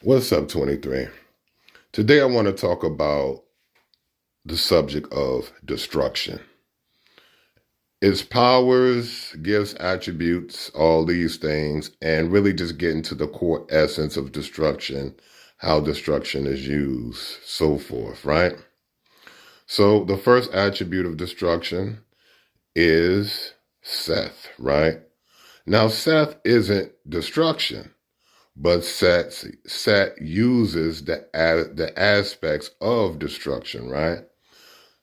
What's up, 23? Today I want to talk about the subject of destruction. Its powers, gifts, attributes, all these things, and really just get into the core essence of destruction, how destruction is used, so forth, right? So the first attribute of destruction is Seth, right? Now, Seth isn't destruction. But Set uses the aspects of destruction, right?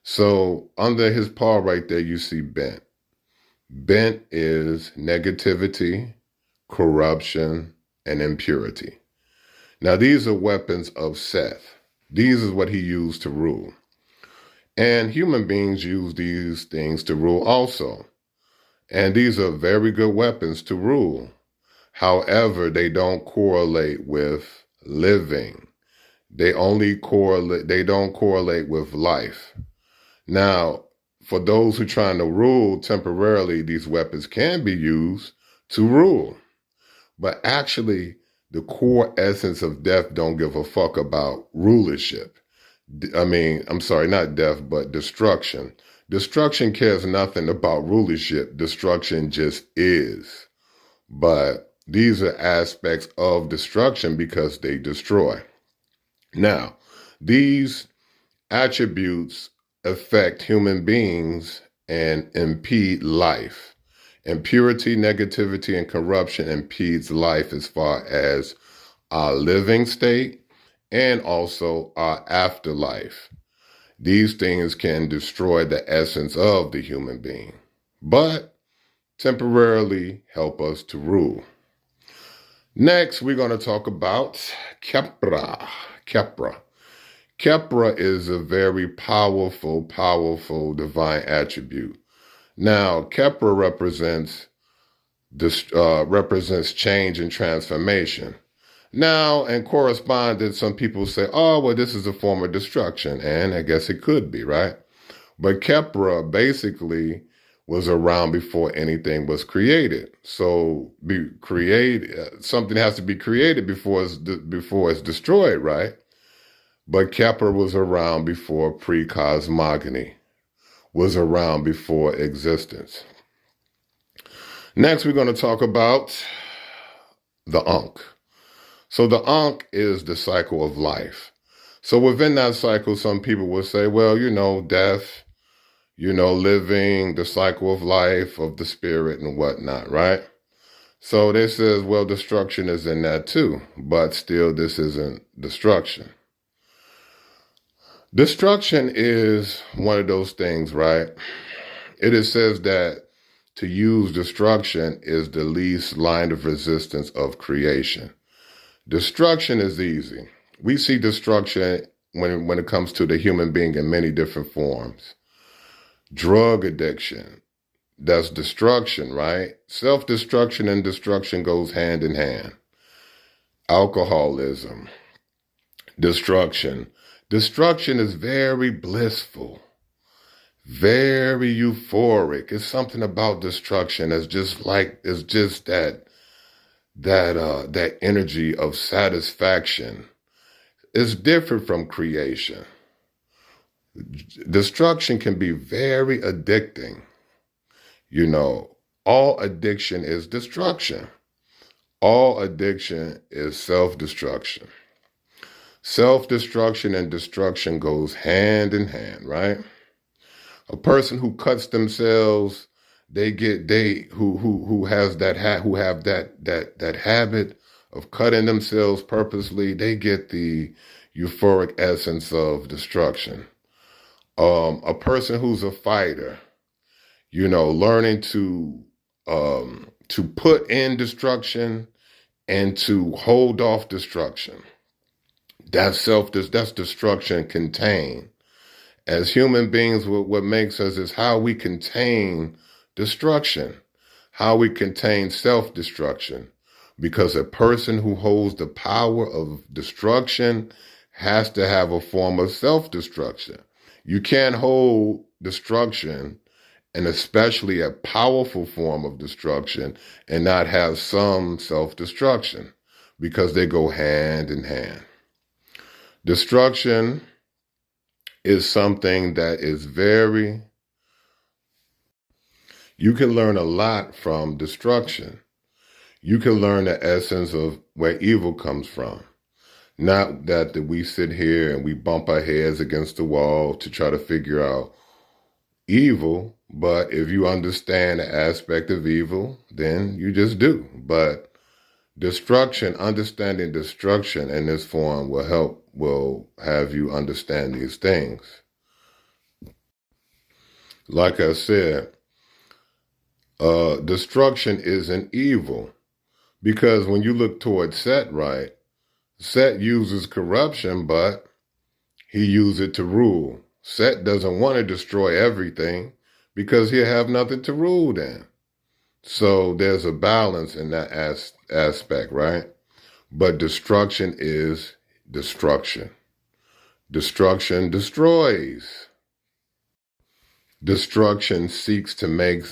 So under his paw right there, you see bent. Bent is negativity, corruption, and impurity. Now these are weapons of Seth. These is what he used to rule. And human beings use these things to rule also. And these are very good weapons to rule. However, they don't correlate with living. They don't correlate with life. Now, for those who are trying to rule temporarily, these weapons can be used to rule. But actually, the core essence of death don't give a fuck about rulership. I'm sorry, not death, but destruction. Destruction cares nothing about rulership. Destruction just is. But these are aspects of destruction because they destroy. Now, these attributes affect human beings and impede life. Impurity, negativity, and corruption impedes life as far as our living state and also our afterlife. These things can destroy the essence of the human being, but temporarily help us to rule. Next, we're going to talk about Khepra. Khepra. Khepra is a very powerful divine attribute. Now, Khepra represents change and transformation. Now, in correspondence, some people say, oh, well, this is a form of destruction. And I guess it could be, right? But Khepra basically was around before anything was created. So something has to be created before it's destroyed, right? But Khepra was around before pre-cosmogony, was around before existence. Next, we're going to talk about the Ankh. So the Ankh is the cycle of life. So within that cycle, some people will say, well, death, living, the cycle of life, of the spirit and whatnot, right? So this says, well, destruction is in that too, but still this isn't destruction. Destruction is one of those things, right? It says that to use destruction is the least line of resistance of creation. Destruction is easy. We see destruction when it comes to the human being in many different forms. Drug addiction, that's destruction, right? Self-destruction and destruction goes hand in hand. Alcoholism, destruction. Destruction is very blissful, very euphoric. It's something about destruction that's just that energy of satisfaction. It's different from creation. Destruction can be very addicting. All addiction is destruction. All addiction is self-destruction. Self-destruction and destruction goes hand in hand, right? A person who cuts themselves, who have that habit of cutting themselves purposely, they get the euphoric essence of destruction. A person who's a fighter, learning to put in destruction and to hold off destruction. That's destruction contained. As human beings, what makes us is how we contain destruction, how we contain self-destruction. Because a person who holds the power of destruction has to have a form of self-destruction. You can't hold destruction, and especially a powerful form of destruction, and not have some self-destruction. because they go hand in hand. Destruction is something that is you can learn a lot from destruction. You can learn the essence of where evil comes from. Not that we sit here and we bump our heads against the wall to try to figure out evil, but if you understand the aspect of evil, then you just do. But destruction, understanding destruction in this form will have you understand these things. Like I said, destruction isn't evil, because when you look towards Set, right, Set uses corruption, but he uses it to rule. Set doesn't want to destroy everything because he'll have nothing to rule then. So there's a balance in that aspect, right? But destruction is destruction. Destruction destroys. Destruction seeks to make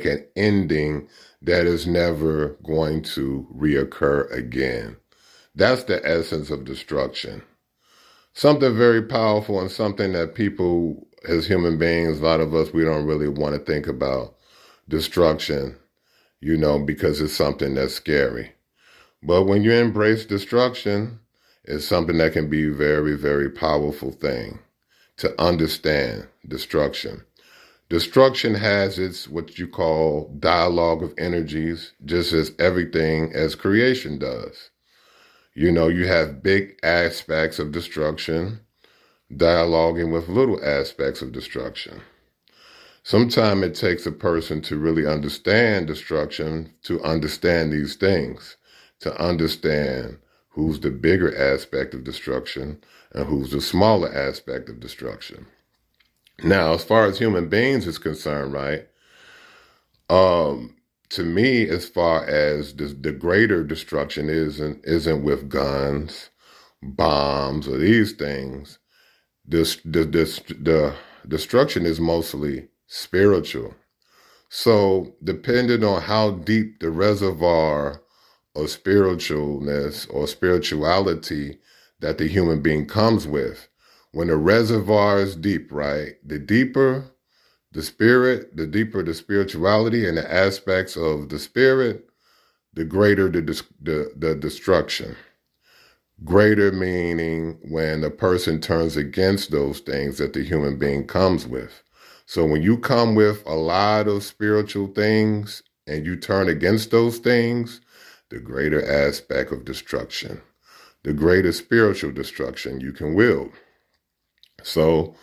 an ending that is never going to reoccur again. That's the essence of destruction. Something very powerful and something that people, as human beings, a lot of us, we don't really want to think about destruction, because it's something that's scary. But when you embrace destruction, it's something that can be a very, very powerful thing to understand destruction. Destruction has its, what you call, dialogue of energies, just as everything as creation does. You have big aspects of destruction dialoguing with little aspects of destruction. Sometimes it takes a person to really understand destruction, to understand these things, to understand who's the bigger aspect of destruction and who's the smaller aspect of destruction. Now, as far as human beings is concerned, right, to me, as far as the greater destruction isn't with guns, bombs, or these things. The destruction is mostly spiritual. So depending on how deep the reservoir of spiritualness or spirituality that the human being comes with, when the reservoir is deep, right, the deeper the spirit, the deeper the spirituality and the aspects of the spirit, the greater the destruction. Greater meaning when a person turns against those things that the human being comes with. So when you come with a lot of spiritual things and you turn against those things, the greater aspect of destruction, the greater spiritual destruction you can wield. So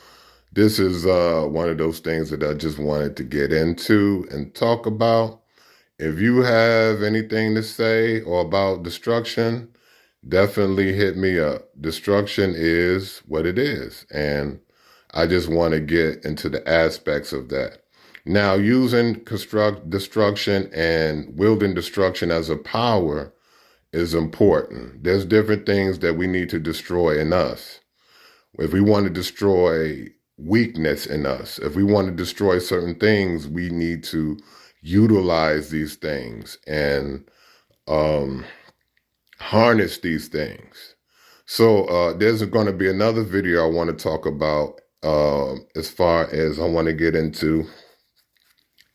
this is one of those things that I just wanted to get into and talk about. If you have anything to say or about destruction, definitely hit me up. Destruction is what it is. And I just want to get into the aspects of that. Now, using destruction and wielding destruction as a power is important. There's different things that we need to destroy in us. If we want to destroy weakness in us, if we want to destroy certain things, we need to utilize these things and harness these things. So there's going to be another video I want to talk about as far as I want to get into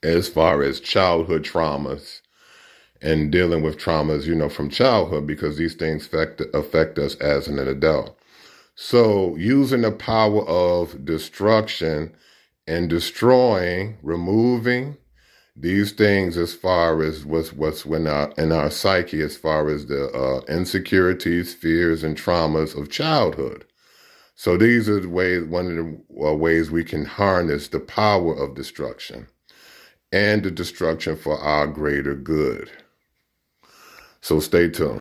as far as childhood traumas and dealing with traumas, from childhood, because these things affect us as an adult. So using the power of destruction and destroying, removing these things as far as what's in our psyche, as far as the insecurities, fears, and traumas of childhood. So these are one of the ways we can harness the power of destruction and the destruction for our greater good. So stay tuned.